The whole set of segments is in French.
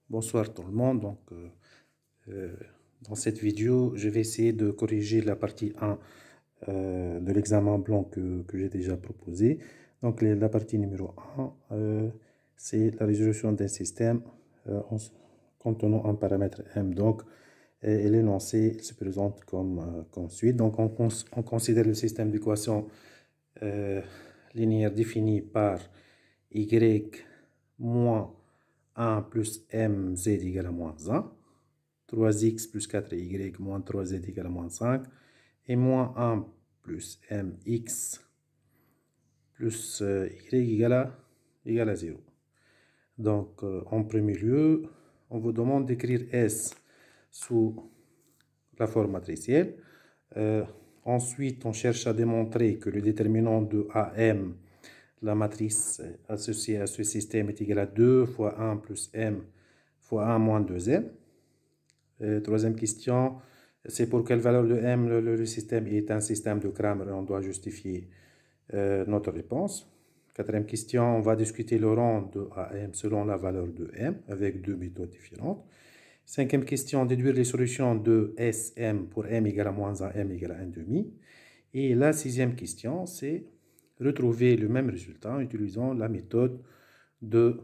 Bonsoir tout le monde. Dans cette vidéo, je vais essayer de corriger la partie 1 de l'examen blanc que j'ai déjà proposé. Donc, la partie numéro 1, c'est la résolution d'un système contenant un paramètre M. Donc, et l'énoncé se présente comme suit. Donc, on considère le système d'équation linéaire défini par Y moins 1 plus mz égale à moins 1, 3x plus 4y moins 3z égale à moins 5, et moins 1 plus mx plus y égale à 0. Donc, en premier lieu, on vous demande d'écrire S sous la forme matricielle. Ensuite, on cherche à démontrer que le déterminant de AM, la matrice associée à ce système, est égal à 2 fois 1 plus m fois 1 moins 2m. Troisième question, c'est pour quelle valeur de m le système est un système de Cramer. On doit justifier notre réponse. Quatrième question, on va discuter le rang de AM selon la valeur de m avec deux méthodes différentes. Cinquième question, déduire les solutions de SM pour m égale à moins 1, m égale à 1,5. Et la sixième question, c'est retrouver le même résultat en utilisant la méthode de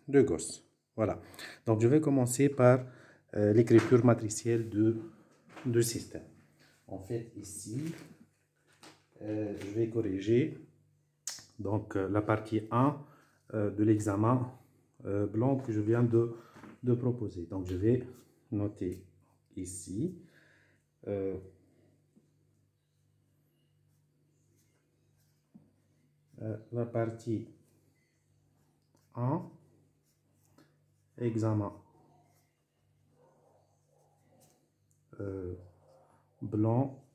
Gauss. Voilà. Donc, je vais commencer par l'écriture matricielle de système. En fait, ici, je vais corriger donc, la partie 1 de l'examen blanc que je viens de proposer. Donc, je vais noter ici la partie 1, examen blanc,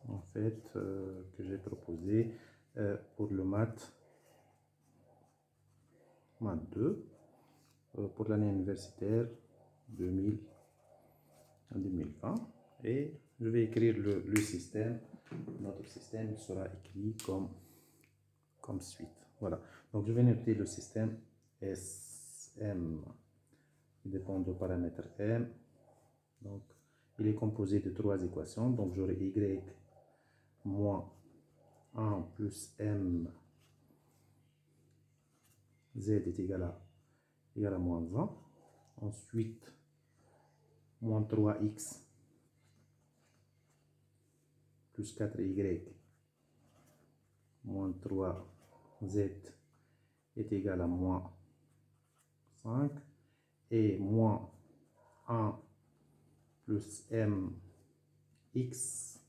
en fait, que j'ai proposé pour le maths 2 pour l'année universitaire 2020. Et je vais écrire le système. Notre système sera écrit comme suite. Voilà. Donc, je vais noter le système SM. Il dépend du paramètre M. Donc, il est composé de trois équations. Donc, j'aurai Y moins 1 plus M Z est égal à moins 1. Ensuite, moins 3x plus 4y moins 3z est égal à moins 5. Et moins 1 plus mx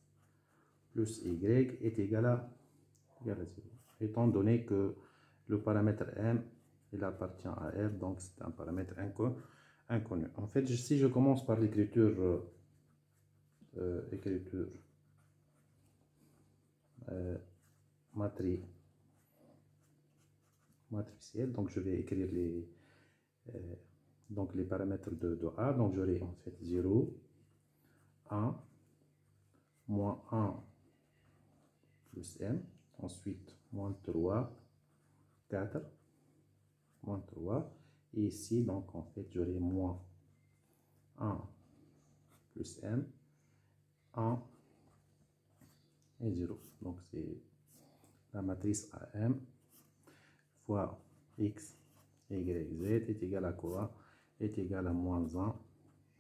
plus y est égal à 0. Étant donné que le paramètre m, il appartient à R, donc c'est un paramètre inconnu. En fait, si je commence par l'écriture matricielle, donc je vais écrire les paramètres de A. Donc j'aurai en fait 0, 1, moins 1 plus m, ensuite moins 3, 4, moins 3, et ici, donc en fait, j'aurai moins 1 plus m, 1 et 0. Donc c'est la matrice AM fois x, y, z est égal à quoi? Est égal à moins 1,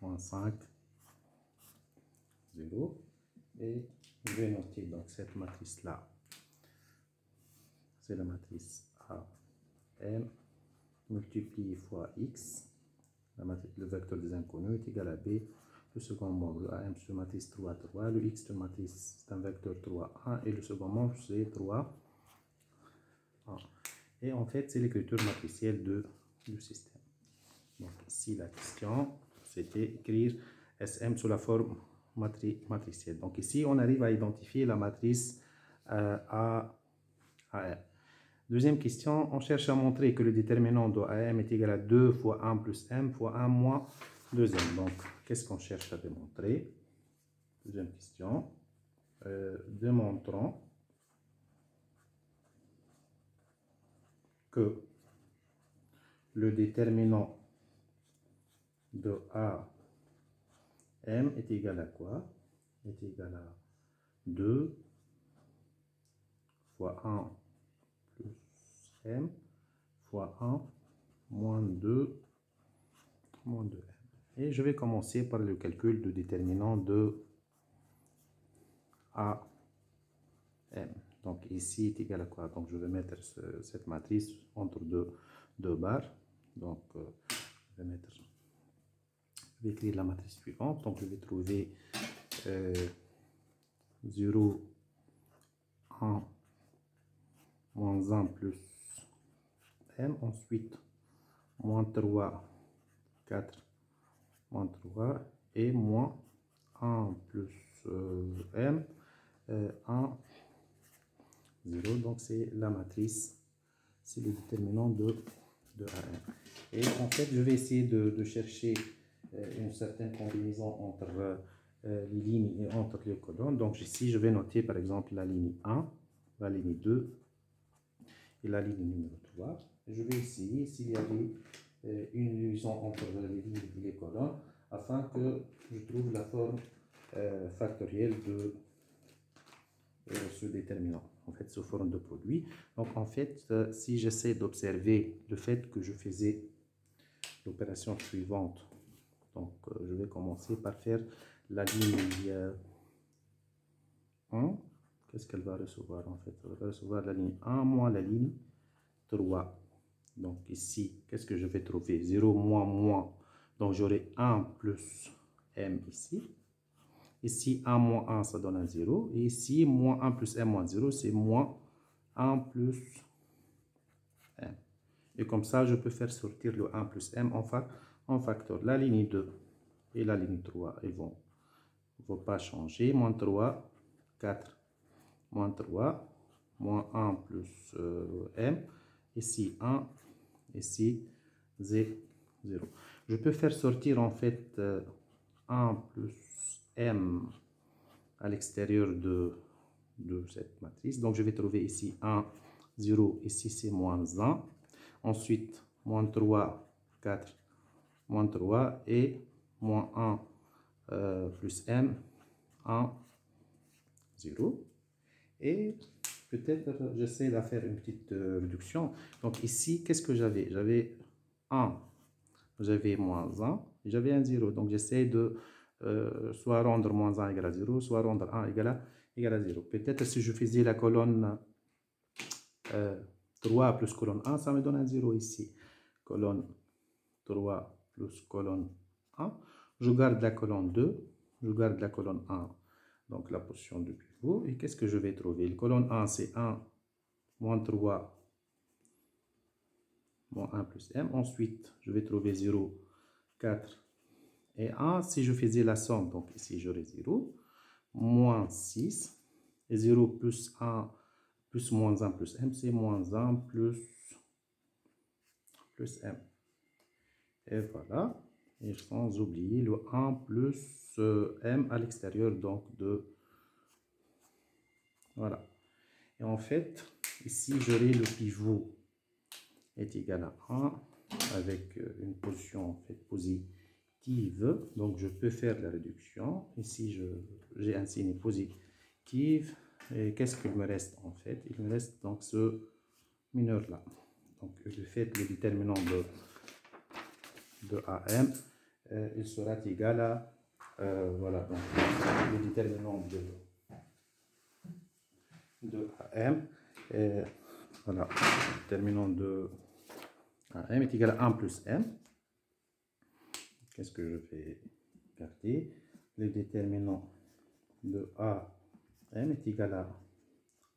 moins 5, 0. Et je vais noter donc cette matrice-là. C'est la matrice AM multiplié fois x. Le vecteur des inconnus est égal à b. Le second membre, AM sur matrice 3, 3. Le x de matrice, c'est un vecteur 3, 1. Et le second membre, c'est 3, 1. Et en fait, c'est l'écriture matricielle du système. Donc ici, la question, c'était écrire SM sous la forme matricielle. Donc ici, on arrive à identifier la matrice AM. Deuxième question, on cherche à montrer que le déterminant de AM est égal à 2 fois 1 plus m fois 1 moins 2m. Donc, qu'est-ce qu'on cherche à démontrer? Deuxième question, démontrons que le déterminant de A M est égal à quoi? Est égal à 2 fois 1 plus M fois 1 moins 2 M. Et je vais commencer par le calcul du déterminant de A M. Donc ici est égal à quoi? Donc je vais mettre cette matrice entre deux barres. Donc je vais écrire la matrice suivante. Donc je vais trouver 0, 1, moins 1 plus M. Ensuite, moins 3, 4, moins 3 et moins 1 plus M, 1, 0. Donc c'est la matrice, c'est le déterminant de AM. Et en fait, je vais essayer de chercher une certaine combinaison entre les lignes et entre les colonnes. Donc ici, je vais noter par exemple la ligne 1, la ligne 2 et la ligne numéro 3. Je vais essayer s'il y avait une liaison entre les lignes et les colonnes afin que je trouve la forme factorielle de ce déterminant, en fait, sous forme de produit. Donc, en fait, si j'essaie d'observer le fait que je faisais l'opération suivante, donc je vais commencer par faire la ligne 1. Qu'est-ce qu'elle va recevoir, en fait? Elle va recevoir la ligne 1 moins la ligne 3. Donc, ici, qu'est-ce que je vais trouver? 0 moins moins. Donc, j'aurai 1 plus M ici. Ici, 1 moins 1, ça donne un 0. Et ici, moins 1 plus M moins 0, c'est moins 1 plus M. Et comme ça, je peux faire sortir le 1 plus M en facteur. La ligne 2 et la ligne 3, ils ne vont pas changer. Moins 3, 4, moins 3, moins 1 plus M. Ici, 1, ici, 0. Je peux faire sortir en fait 1 plus M à l'extérieur de cette matrice. Donc, je vais trouver ici 1, 0. Ici, c'est moins 1. Ensuite, moins 3, 4, moins 3 et moins 1 plus M, 1, 0. Et peut-être j'essaie de faire une petite réduction. Donc, ici, qu'est-ce que j'avais? J'avais 1, j'avais moins 1 et j'avais un 0. Donc, j'essaie de soit rendre moins 1 égal à 0, soit rendre 1 égal à 0. Peut-être si je faisais la colonne 3 plus colonne 1, ça me donne un 0 ici. Colonne 3 plus colonne 1. Je garde la colonne 2, je garde la colonne 1, donc la position de pivot. Et qu'est-ce que je vais trouver? La colonne 1, c'est 1, moins 3, moins 1 plus M. Ensuite, je vais trouver 0, 4 et 1. Si je faisais la somme, donc ici j'aurai 0, moins 6, et 0 plus 1 plus moins 1 plus M, c'est moins 1 plus M. Et voilà. Et sans oublier le 1 plus M à l'extérieur, donc de... Voilà. Et en fait, ici, j'aurai le pivot est égal à 1 avec une position en fait positive. Donc, je peux faire la réduction. Ici, j'ai un signe positif. Et qu'est-ce qu'il me reste en fait? Il me reste donc ce mineur-là. Donc, le fait, le déterminant de AM, il sera égal à, voilà, donc le déterminant de AM, voilà, le déterminant de AM est égal à 1 plus M. Qu'est-ce que je vais garder? Le déterminant de AM est égal à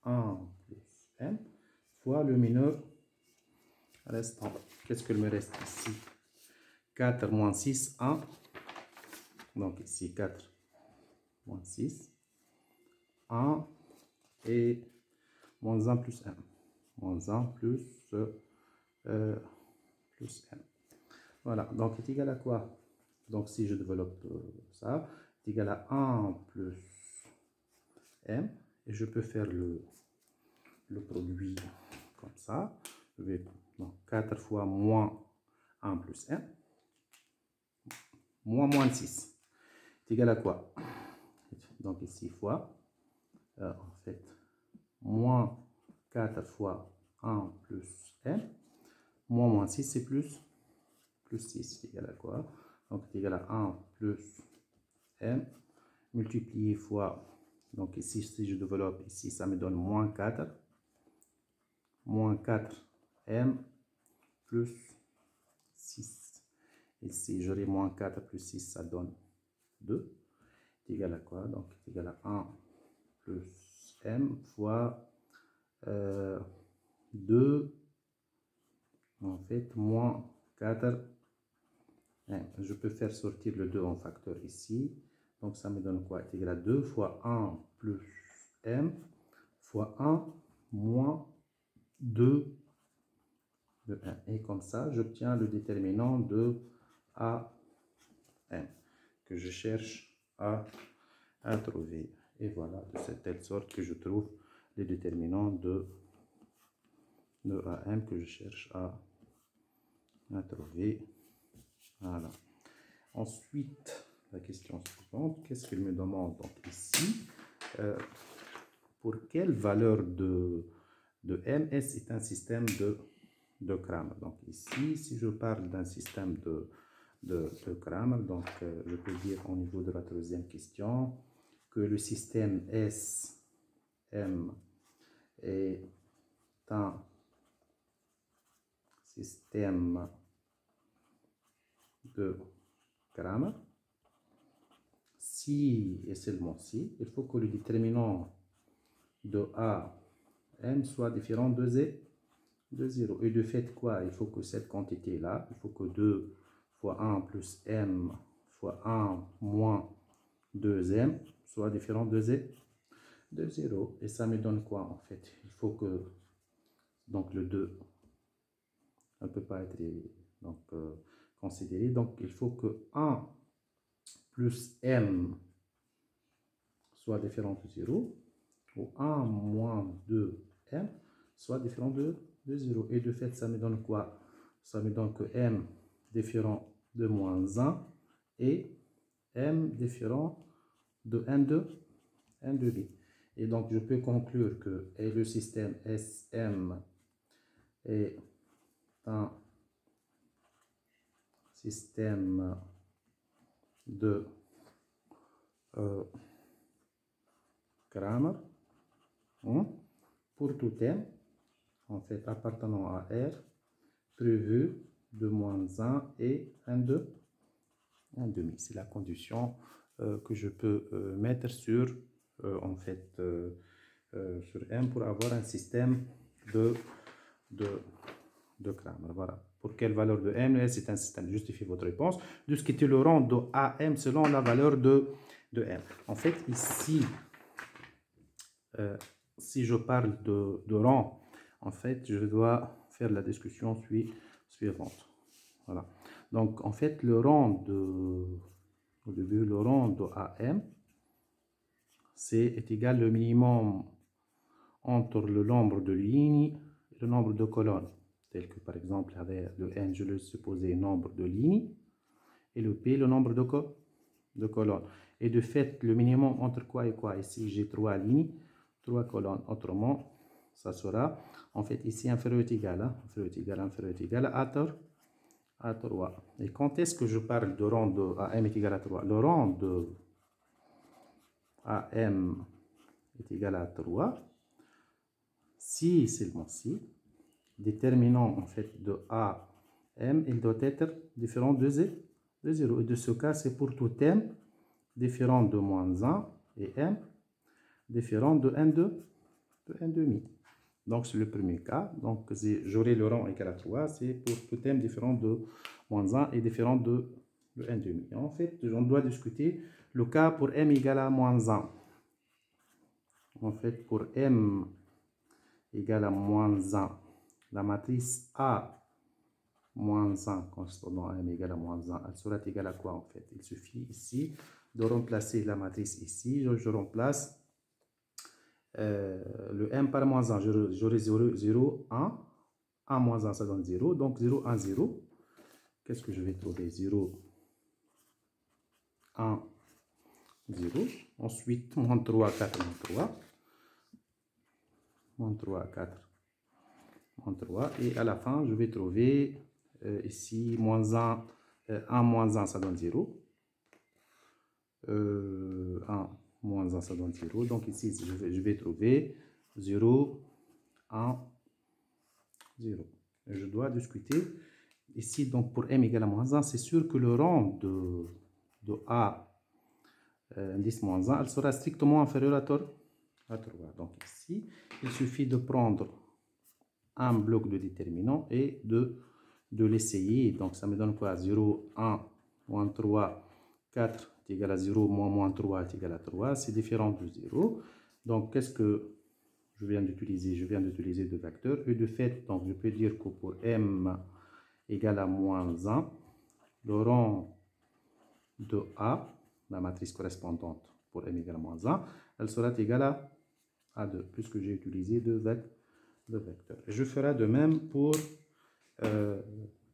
1 plus M fois le mineur restant. Qu'est-ce qu'il me reste ici? 4 moins 6, 1. Donc ici 4 moins 6, 1 et moins 1 plus 1. Moins 1 plus M. Voilà, donc est égal à quoi? Donc si je développe ça, est égal à 1 plus M. Et je peux faire le produit comme ça. Je vais, donc 4 fois moins 1 plus 1, moins 6, est égal à quoi? Donc ici, fois, en fait, moins 4 fois 1 plus m, moins 6, c'est plus 6, c'est égal à quoi? Donc c'est égal à 1 plus m, multiplié fois, donc ici, si je développe ici, ça me donne moins 4 m plus 6. Ici, j'aurai moins 4 plus 6, ça donne 2. C'est égal à quoi? Donc, c'est égal à 1 plus m fois 2, en fait, moins 4. Je peux faire sortir le 2 en facteur ici. Donc, ça me donne quoi? C'est égal à 2 fois 1 plus m fois 1 moins 2 de 1. Et comme ça, j'obtiens le déterminant de AM que je cherche à trouver. Et voilà, de cette telle sorte que je trouve les déterminants de AM que je cherche à trouver. Voilà. Ensuite, la question suivante, qu'est-ce qu'il me demande? Donc ici, pour quelle valeur de MS est un système de Cramer? Donc ici, si je parle d'un système de Cramer, donc je peux dire au niveau de la troisième question que le système SM est un système de Cramer si et seulement si il faut que le déterminant de AM soit différent de 0. Et de fait quoi? Il faut que cette quantité là, il faut que 2 fois 1 plus m fois 1 moins 2m soit différent de 0. Et ça me donne quoi en fait? Il faut que, donc le 2 ne peut pas être donc, considéré. Donc il faut que 1 plus m soit différent de 0 ou 1 moins 2m soit différent de 0. Et de fait, ça me donne quoi? Ça me donne que m différent de moins 1 et m différent de n de b. Et donc, je peux conclure que le système SM est un système de Cramer pour tout m, en fait, appartenant à R, prévu de moins 1 et n demi. C'est la condition que je peux mettre sur, en fait, sur M pour avoir un système de Cramer. Voilà. Pour quelle valeur de M? C'est un système. Justifiez votre réponse. De ce qui était le rang de AM selon la valeur de M. En fait, ici, si je parle de rang, en fait, je dois faire la discussion suivante. Voilà. Donc, en fait, le rang au début, le rang de AM, est égal au minimum entre le nombre de lignes et le nombre de colonnes. Tel que, par exemple, avec le N, je le supposais nombre de lignes, et le P, le nombre de colonnes. Et de fait, le minimum entre quoi et quoi? Ici, j'ai 3 lignes, 3 colonnes. Autrement, ça sera, en fait, ici, inférieur est égal, inférieur est égal à 3. Et quand est-ce que je parle de rang de AM est égal à 3? Le rang de AM est égal à 3 si, seulement si, déterminant en fait de AM, il doit être différent de 0. Et de ce cas, c'est pour tout M différent de moins 1 et M différent de n demi. Donc, c'est le premier cas. Donc, j'aurai le rang égal à 3. C'est pour tout m différent de moins 1 et différent de n demi. Et en fait, on doit discuter le cas pour m égal à moins 1. En fait, pour m égale à moins 1, la matrice A moins 1, correspondant à m égale à moins 1, elle sera égale à quoi en fait? Il suffit ici de remplacer la matrice ici. Je remplace le m par moins 1. J'aurai 0, 1. 1 moins 1, ça donne 0. Donc 0, 1, 0. qu'est-ce que je vais trouver? 0, 1, 0. Ensuite, moins 3, 4, moins 3. Moins 3, 4, moins 3. Et à la fin, je vais trouver ici moins 1. 1 moins 1, ça donne 0. 1 moins 1, ça donne 0. Donc ici, je vais trouver 0, 1, 0. Et je dois discuter. Ici, donc pour m égale à moins 1, c'est sûr que le rang de A indice moins 1, elle sera strictement inférieure à 3. Donc ici, il suffit de prendre un bloc de déterminant et de l'essayer. Donc ça me donne quoi? 0, 1, moins 3, 4 est égal à 0, moins 3 est égal à 3. C'est différent de 0. Donc qu'est-ce que je viens d'utiliser? Je viens d'utiliser deux vecteurs. Et de fait, donc, je peux dire que pour m égale à moins 1, le rang de A, la matrice correspondante pour m égale à moins 1, elle sera égale à 2, puisque j'ai utilisé deux vecteurs. Et je ferai de même pour,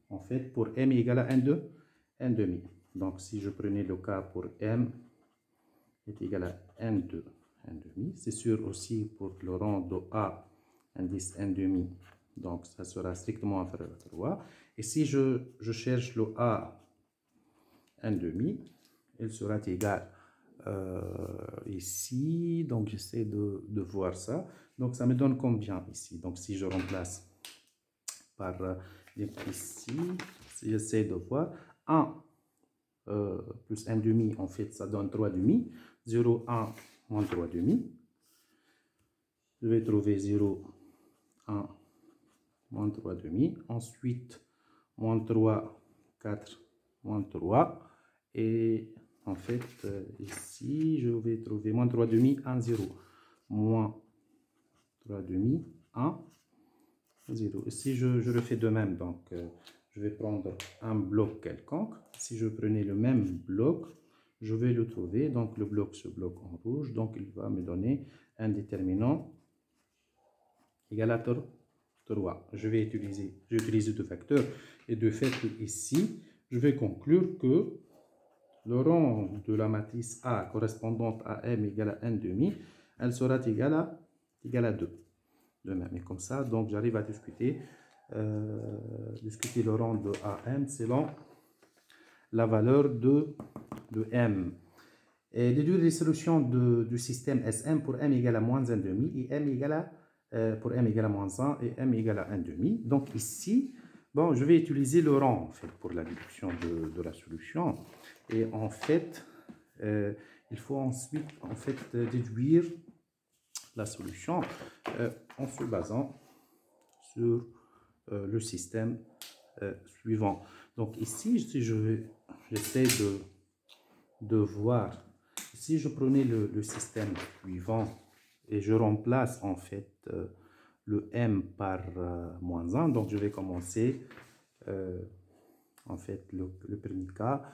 en fait, pour m égale à n demi. Donc, si je prenais le cas pour m est égal à n2, n demi, c'est sûr aussi pour le rang de A, indice n demi, donc ça sera strictement inférieur à 3. Et si je cherche le A n demi, il sera égal ici, donc j'essaie de voir ça. Donc ça me donne combien ici? Donc si je remplace par ici, si j'essaie de voir, 1 plus 1 demi, en fait ça donne 3 demi. 0, 1, moins 3 demi. Je vais trouver 0, 1, moins 3 demi. Ensuite, moins 3, 4, moins 3. Et en fait, ici, je vais trouver moins 3 demi, 1, 0. Moins 3 demi, 1, 0. Ici, je le fais de même. Donc, je vais prendre un bloc quelconque. Si je prenais le même bloc, je vais le trouver. Donc, le bloc se bloque en rouge. Donc, il va me donner un déterminant égal à 3. J'ai utilisé deux facteurs. Et de fait, ici, je vais conclure que le rang de la matrice A correspondante à M égale à n demi, elle sera égale à 2. De même. Et comme ça, donc j'arrive à discuter le rang de AM selon la valeur de M. Et déduire les solutions du système SM pour M égale à moins 1 demi et M égale à, pour M égale à moins 1 et M égale à 1 demi. Donc ici, bon, je vais utiliser le rang en fait pour la déduction de la solution. Et en fait, il faut ensuite en fait déduire la solution en se basant sur le système suivant. Donc ici, si j'essaie de voir, si je prenais le système suivant et je remplace en fait le m par moins 1, donc je vais commencer en fait le premier cas.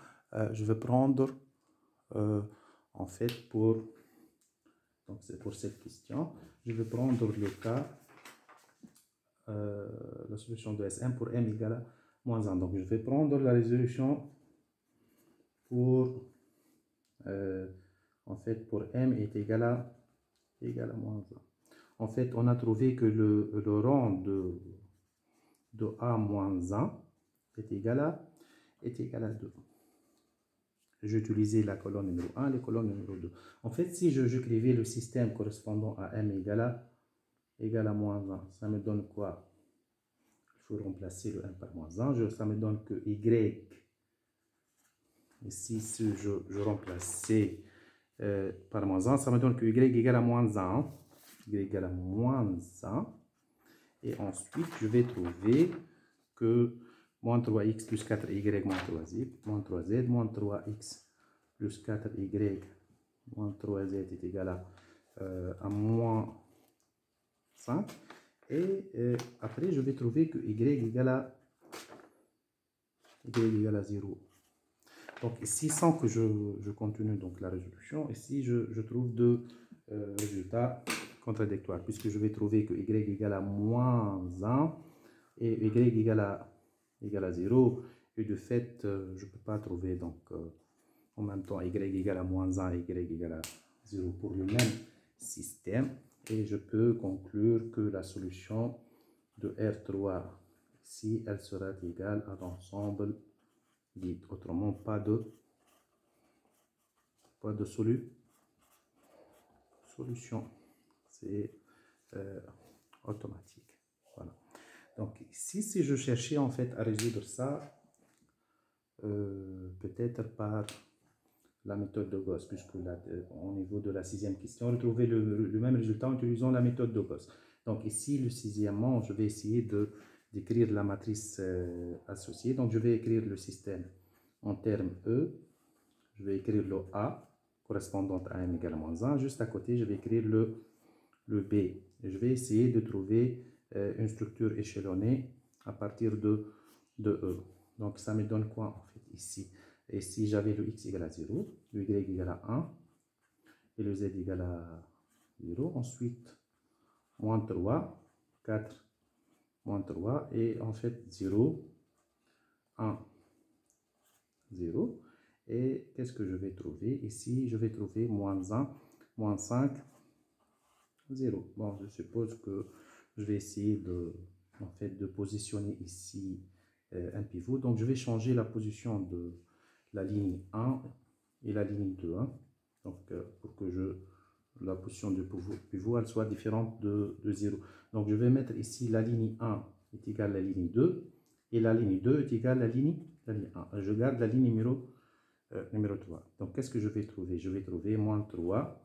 Je vais prendre en fait donc c'est pour cette question, je vais prendre le cas la solution de SM pour m égale à moins 1. Donc je vais prendre la résolution pour en fait pour m est égal à moins 1. En fait, on a trouvé que le rang de A moins 1 est égal à 2. J'ai utilisé la colonne numéro 1 et la colonne numéro 2. En fait, si j'écrivais le système correspondant à m égale à moins 1, ça me donne quoi? Il faut remplacer le 1 par moins 1. Ça me donne que y. Ici, si je remplaçais par moins 1, ça me donne que y égale à moins 1. Y égale à moins 1. Et ensuite, je vais trouver que moins 3x plus 4y moins 3z, moins 3x plus 4y moins 3z est égal à moins 5. Et après, je vais trouver que y égale à 0. Donc ici, sans que je continue donc la résolution, ici je trouve deux résultats contradictoires, puisque je vais trouver que y égale à moins 1 et y égale à 0. Et de fait, je ne peux pas trouver donc en même temps y égale à moins 1 et y égale à 0 pour le même système. Et je peux conclure que la solution de R3 ici, elle sera égale à l'ensemble vide. Autrement, pas de solution. C'est automatique. Voilà. Donc ici, si je cherchais en fait à résoudre ça, peut-être par la méthode de Gauss, puisque là, au niveau de la sixième question, on retrouvait le même résultat en utilisant la méthode de Gauss. Donc ici, le sixièmement, je vais essayer d'écrire la matrice associée. Donc je vais écrire le système en termes E. Je vais écrire le A correspondant à m égale à moins 1. Juste à côté, je vais écrire le B. Et je vais essayer de trouver une structure échelonnée à partir de E. Donc ça me donne quoi en fait ici? Et si j'avais le x égale à 0, le y égale à 1 et le z égale à 0, ensuite moins 3, 4, moins 3 et en fait 0, 1, 0. Et qu'est-ce que je vais trouver? Ici, je vais trouver moins 1, moins 5, 0. Bon, je suppose que je vais essayer de positionner ici un pivot. Donc, je vais changer la position de la ligne 1 et la ligne 2. Hein. Donc, pour que la position du pivot elle soit différente de 0. Donc, je vais mettre ici la ligne 1 est égale à la ligne 2 et la ligne 2 est égale à la ligne 1. Je garde la ligne numéro 3. Donc, qu'est-ce que je vais trouver? Je vais trouver moins 3,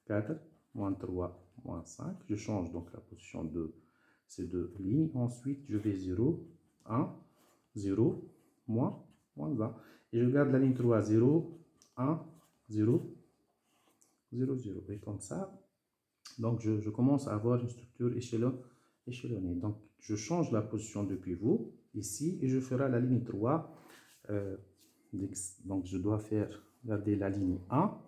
4, moins 3, moins 5. Je change donc la position de ces deux lignes. Ensuite, je vais 0, 1, 0, moins 1. Et je garde la ligne 3, 0, 1, 0, 0, 0. Et comme ça, donc je commence à avoir une structure échelonnée. Donc, je change la position de pivot ici et je ferai la ligne 3. Donc, je dois garder la ligne 1,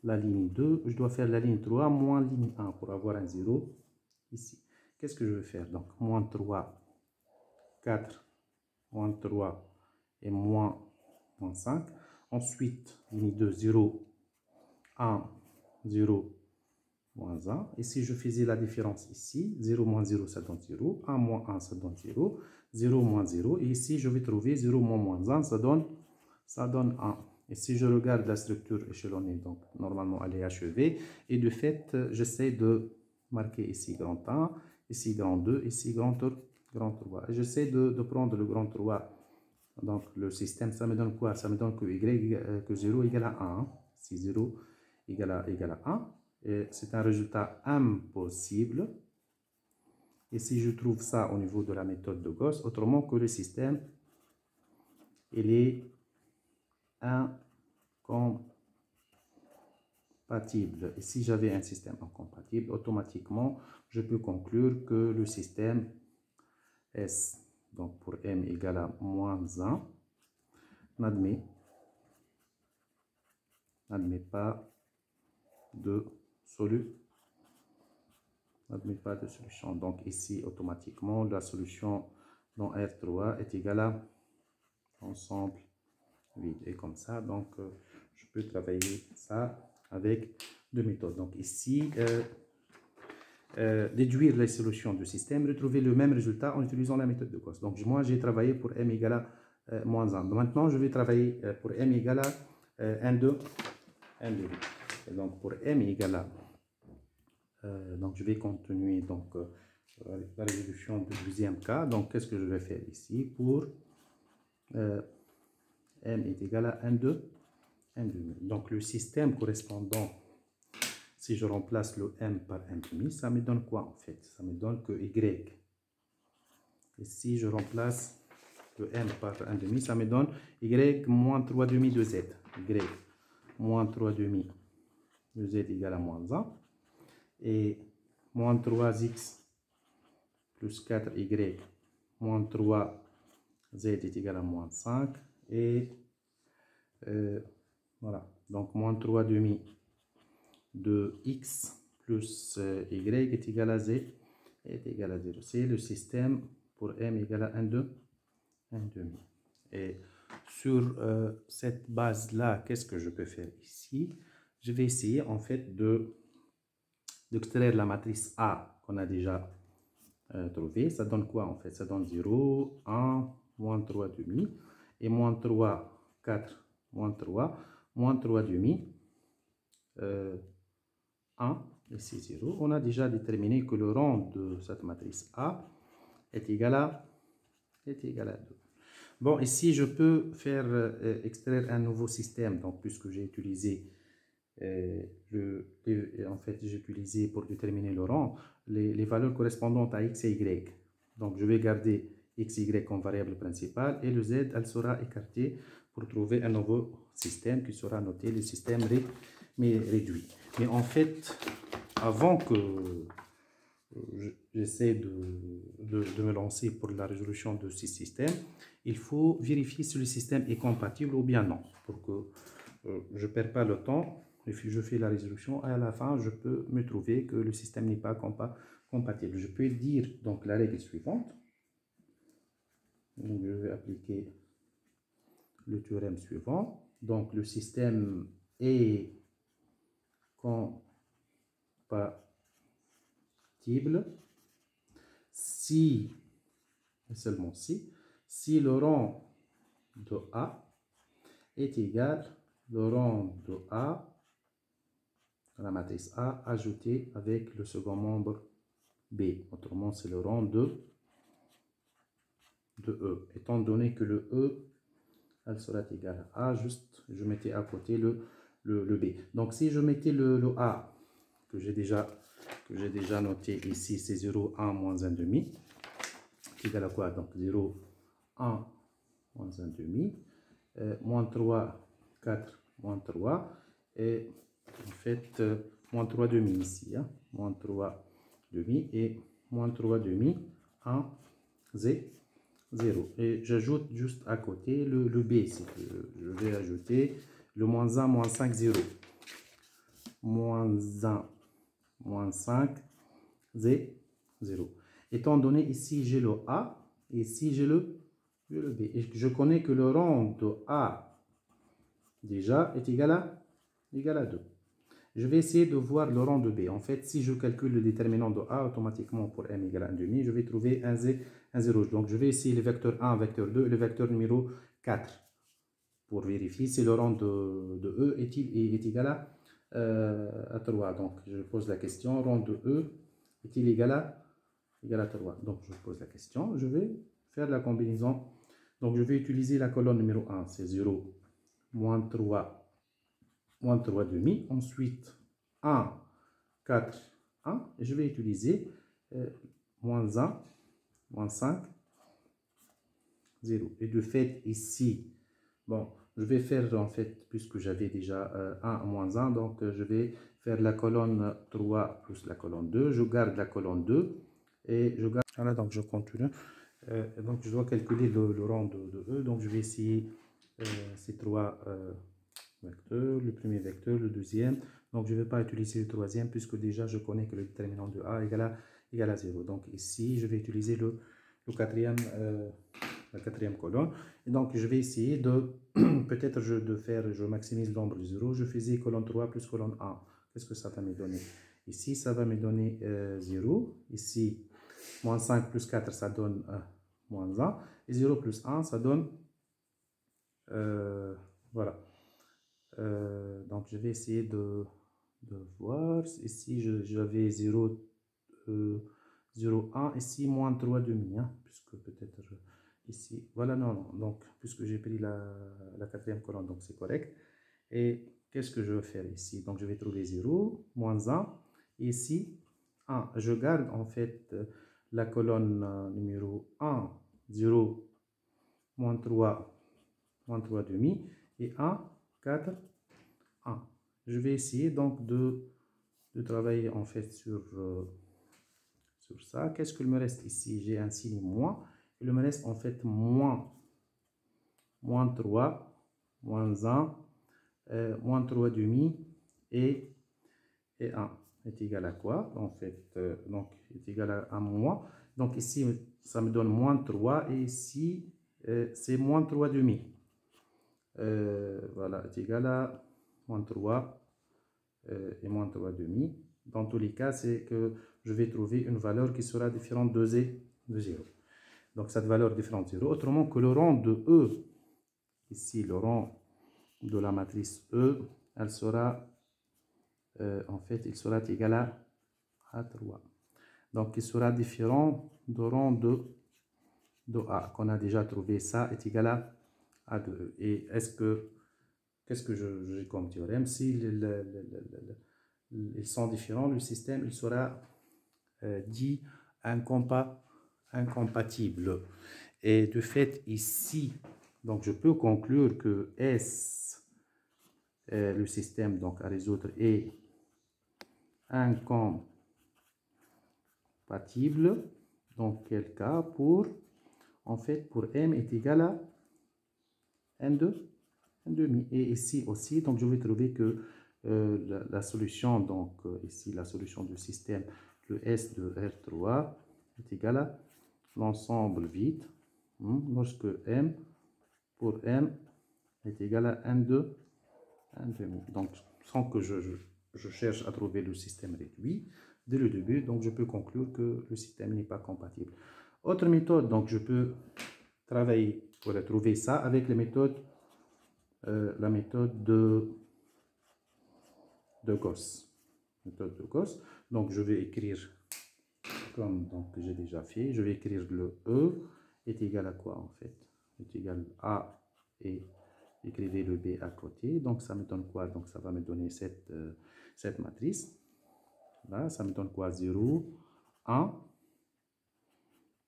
la ligne 2, je dois faire la ligne 3 moins ligne 1 pour avoir un 0 ici. Qu'est-ce que je vais faire? Donc, moins 3, 4, moins 3 et moins 5. Ensuite, ligne 2, 0, 1, 0, moins 1. Et si je faisais la différence ici, 0 moins 0, ça donne 0. 1 moins 1, ça donne 0. 0 moins 0. Et ici, je vais trouver 0 moins 1, ça donne 1. Et si je regarde la structure échelonnée, donc normalement elle est achevée. Et de fait, j'essaie de marquer ici grand 1, ici grand 2, ici grand 3. Et j'essaie de prendre le grand 3. Donc le système, ça me donne quoi? Ça me donne que 0 égale à 1. Si 0 égale à 1. C'est un résultat impossible. Et si je trouve ça au niveau de la méthode de Gauss, autrement que le système, il est incompatible. Et si j'avais un système incompatible, automatiquement, je peux conclure que le système S, donc pour m égale à moins 1, n'admet pas de solution. Donc ici, automatiquement, la solution dans R3 est égale à ensemble vide. Et comme ça, donc, je peux travailler ça avec deux méthodes. Donc ici, déduire les solutions du système, retrouver le même résultat en utilisant la méthode de Gauss. Donc moi, j'ai travaillé pour m égale à moins 1. Maintenant, je vais travailler pour m égale à 1, 2. Et donc pour m égale à donc je vais continuer donc la résolution du deuxième cas. Donc qu'est-ce que je vais faire ici pour m est égal à 1, 2, 1 demi. Donc le système correspondant, si je remplace le m par 1 demi, ça me donne quoi en fait? Ça me donne que y. Et si je remplace le m par 1 demi, ça me donne y moins 3 demi de z. Y moins 3 demi de z égale à moins 1. Et moins 3x plus 4y moins 3z est égal à moins 5. Et voilà, donc moins 3 demi de x plus y est égal à z est égal à 0. C'est le système pour m égale à 1, 2, 1 demi. Et sur cette base-là, qu'est-ce que je peux faire ici? Je vais essayer en fait d'extraire la matrice A qu'on a déjà trouvée. Ça donne quoi en fait? Ça donne 0, 1, moins 3 demi, et moins 3, 4, moins 3 demi, 1, ici 0. On a déjà déterminé que le rang de cette matrice A est égal à 2. Bon, ici, je peux faire extraire un nouveau système. Donc, puisque j'ai utilisé en fait, j'ai utilisé pour déterminer le rang les valeurs correspondantes à x et y. Donc, je vais garder x, y comme variable principale et le z, elle sera écartée pour trouver un nouveau système qui sera noté le système réduit. Mais en fait, avant que j'essaie de me lancer pour la résolution de ce système, il faut vérifier si le système est compatible ou bien non, pour que je ne perds pas le temps. Et puis je fais la résolution, et à la fin, je peux me trouver que le système n'est pas compatible. Je peux dire donc la règle suivante. Donc, je vais appliquer le théorème suivant. Donc, le système est compatible si, et seulement si le rang de A est égal au rang de A, la matrice A, ajouté avec le second membre B. Autrement, c'est le rang de E. Étant donné que le E, elle sera égale à A, juste, je mettais à côté le B. Donc, si je mettais le A, que j'ai déjà noté ici, c'est 0, 1, moins 1 demi, égal à quoi? Donc, 0, 1, moins 1 demi, moins 3, 4, moins 3, et en fait, moins 3 demi ici, hein, moins 3 demi, et moins 3 demi, 1, 0. Et j'ajoute juste à côté le B, c'est que je vais ajouter le moins 1, moins 5, 0. Moins 1, moins 5, 0. Étant donné ici j'ai le A, et ici j'ai le B. Et je connais que le rang de A déjà est égal à 2. Je vais essayer de voir le rang de B. En fait, si je calcule le déterminant de A automatiquement pour m égale à 1,5, je vais trouver un 0. Donc, je vais essayer le vecteur 1, vecteur 2 et le vecteur numéro 4 pour vérifier si le rang de E est égal à 3. Donc, je pose la question, rang de E est-il égal à 3? Donc, je pose la question, je vais faire la combinaison. Donc, je vais utiliser la colonne numéro 1, c'est 0, moins 3, moins 3 demi, ensuite 1, 4, 1, et je vais utiliser moins 1, moins 5, 0. Et de fait, ici, bon, je vais faire en fait, puisque j'avais déjà 1, moins 1, donc je vais faire la colonne 3 plus la colonne 2, je garde la colonne 2, et je garde, voilà, donc je continue. Donc je dois calculer le rang de E, donc je vais essayer ces trois vecteur, le premier vecteur, le deuxième. Donc, je ne vais pas utiliser le troisième puisque déjà, je connais que le déterminant de A égale à 0. Donc, ici, je vais utiliser la quatrième colonne. Et donc, je vais essayer de, peut-être je maximise le nombre de 0. Je faisais colonne 3 plus colonne 1. Qu'est-ce que ça va me donner? Ici, ça va me donner 0. Ici, moins 5 plus 4, ça donne moins 1. Et 0 plus 1, ça donne, voilà. Donc, je vais essayer de voir. Ici, j'avais 0, 0, 1. Ici, moins 3 demi. Hein, puisque peut-être ici. Voilà, non. Donc, puisque j'ai pris la quatrième colonne, donc c'est correct. Et qu'est-ce que je vais faire ici? Donc, je vais trouver 0, moins 1. Et ici, 1. Je garde en fait la colonne numéro 1, 0, moins 3 demi. Et 1, 4, 1. Je vais essayer donc de travailler en fait sur ça. Qu'est-ce qu'il me reste ici? J'ai un signe moins. Il me reste en fait moins 3, moins 1, moins 3 demi et 1 est égal à quoi? En fait, donc est égal à moins. Donc ici, ça me donne moins 3 et ici, c'est moins 3 demi. Voilà, est égal à moins 3 et moins 3 demi. Dans tous les cas, c'est que je vais trouver une valeur qui sera différente de 0. Donc cette valeur différente de 0. Autrement que le rang de E, ici le rang de la matrice E, elle sera, en fait, il sera égal à 3. Donc il sera différent du rang de A, qu'on a déjà trouvé. Ça est égal à 2. Et qu'est-ce que j'ai comme théorème? Si ils sont différents, le système il sera dit incompatible. Et de fait, ici, donc je peux conclure que S, le système donc à résoudre, est incompatible. Dans quel cas? En fait, pour M est égal à N2, N2,5. Et ici aussi, donc je vais trouver que la solution, donc ici la solution du système, le S de R3 est égal à l'ensemble vide, lorsque M, pour M, est égal à N2, N2,5. Donc, sans que je cherche à trouver le système réduit, dès le début, donc je peux conclure que le système n'est pas compatible. Autre méthode, donc je peux travailler pour trouver ça avec les méthodes, la méthode de Gauss. Méthode de Gauss. Donc je vais écrire comme j'ai déjà fait. Je vais écrire le E est égal à quoi en fait? Est égal à et écrivez le B à côté. Donc ça me donne quoi? Donc ça va me donner cette matrice. Là, ça me donne quoi? 0, 1,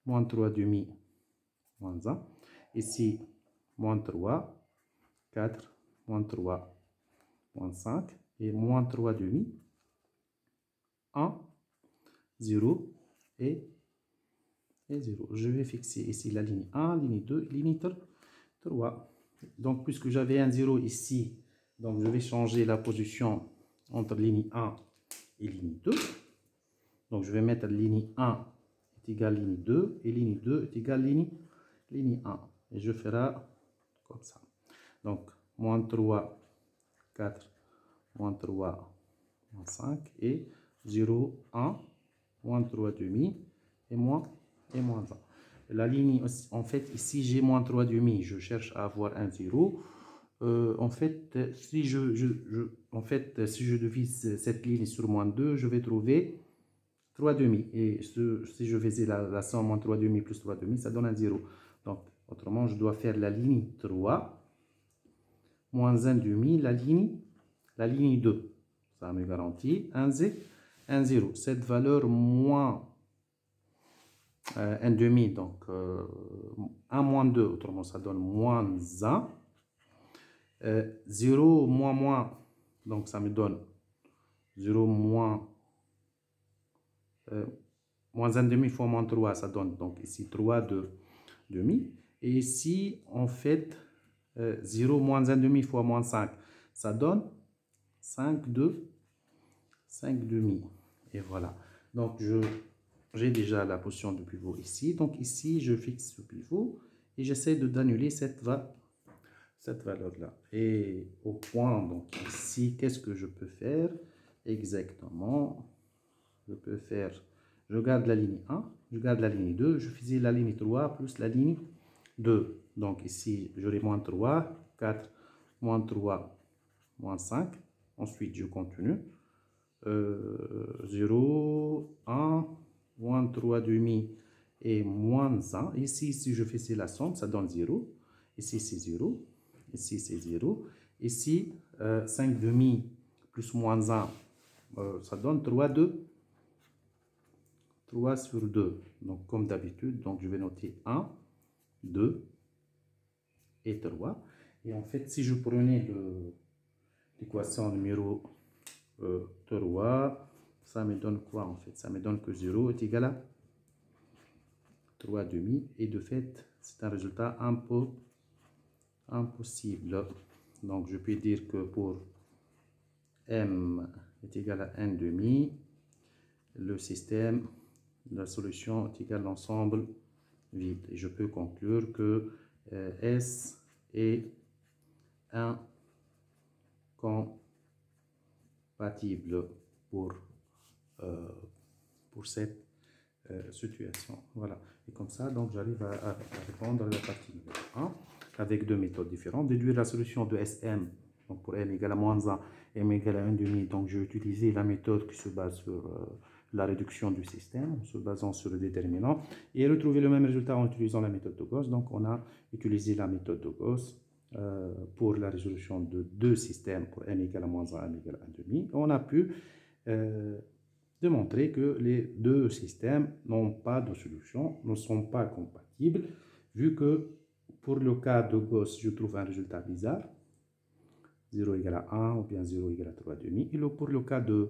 moins 3 demi, moins 1. Ici, moins 3, 4, moins 3, moins 5. Et moins 3 demi, 1, 0 et 0. Je vais fixer ici la ligne 1, ligne 2, ligne 3. Donc, puisque j'avais un 0 ici, donc je vais changer la position entre ligne 1 et ligne 2. Donc, je vais mettre ligne 1 est égale ligne 2 et ligne 2 est égale ligne 1. Et je ferai comme ça. Donc, moins 3, 4, moins 3, moins 5 et 0, 1, moins 3 demi et moins 1. La ligne, en fait, ici j'ai moins 3 demi, je cherche à avoir un 0. En fait, si je divise cette ligne sur moins 2, je vais trouver 3 demi. Et si je faisais la somme moins 3 demi plus 3 demi, ça donne un 0. Donc, autrement, je dois faire la ligne 3 moins 1 demi, la ligne 2. Ça me garantit un 0. Cette valeur moins 1 demi, donc 1 moins 2, autrement ça donne moins 1. 0 moins, donc ça me donne 0 moins 1 demi fois moins 3, ça donne donc ici 3 demi. Et ici, en fait, 0 moins 1 demi fois moins 5, ça donne 5 demi. Et voilà. Donc, j'ai déjà la position de pivot ici. Donc, ici, je fixe ce pivot et j'essaie d'annuler cette valeur-là. Et au point, donc ici, qu'est-ce que je peux faire exactement? Je peux faire, je garde la ligne 1, je garde la ligne 2, je faisais la ligne 3 plus la ligne 2. Donc ici, j'aurai moins 3, 4, moins 3, moins 5. Ensuite, je continue. 0, 1, moins 3 demi et moins 1. Ici, si je faisais la somme, ça donne 0. Ici, c'est 0. Ici, c'est 0. Ici, 5 demi plus moins 1, ça donne 3 sur 2. Donc, comme d'habitude, donc je vais noter 1, 2 et 3. Et en fait, si je prenais l'équation numéro 3, ça me donne quoi en fait? Ça me donne que 0 est égal à 3 demi. Et de fait, c'est un résultat un peu impossible. Donc, je peux dire que pour M est égal à 1 demi, le système, la solution est égale à l'ensemble vide. Et je peux conclure que S est incompatible pour cette situation. Voilà. Et comme ça, donc j'arrive à répondre à la partie numéro 1 avec deux méthodes différentes. Déduire la solution de SM, donc pour m égale à moins 1, m égale à 1,5. Donc j'ai utilisé la méthode qui se base sur la réduction du système, en se basant sur le déterminant, et retrouver le même résultat en utilisant la méthode de Gauss. Donc on a utilisé la méthode de Gauss pour la résolution de deux systèmes pour m égale à moins 1, m égale à 1,5. On a pu démontrer que les deux systèmes n'ont pas de solution, ne sont pas compatibles, vu que pour le cas de Gauss, je trouve un résultat bizarre, 0 égale à 1 ou bien 0 égale à 3,5. Et pour le cas de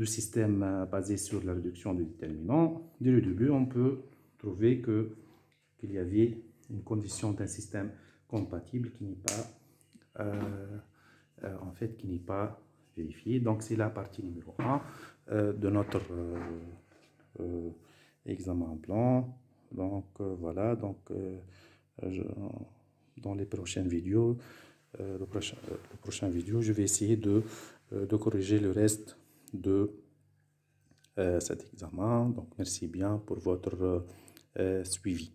système basé sur la réduction du déterminant, dès le début, on peut trouver qu'il y avait une condition d'un système compatible qui n'est pas, en fait, qui n'est pas vérifiée. Donc, c'est la partie numéro 1 de notre examen blanc. Donc, voilà. Donc, dans les prochaines vidéos, le prochain vidéo, je vais essayer de corriger le reste de cet examen. Donc, merci bien pour votre suivi.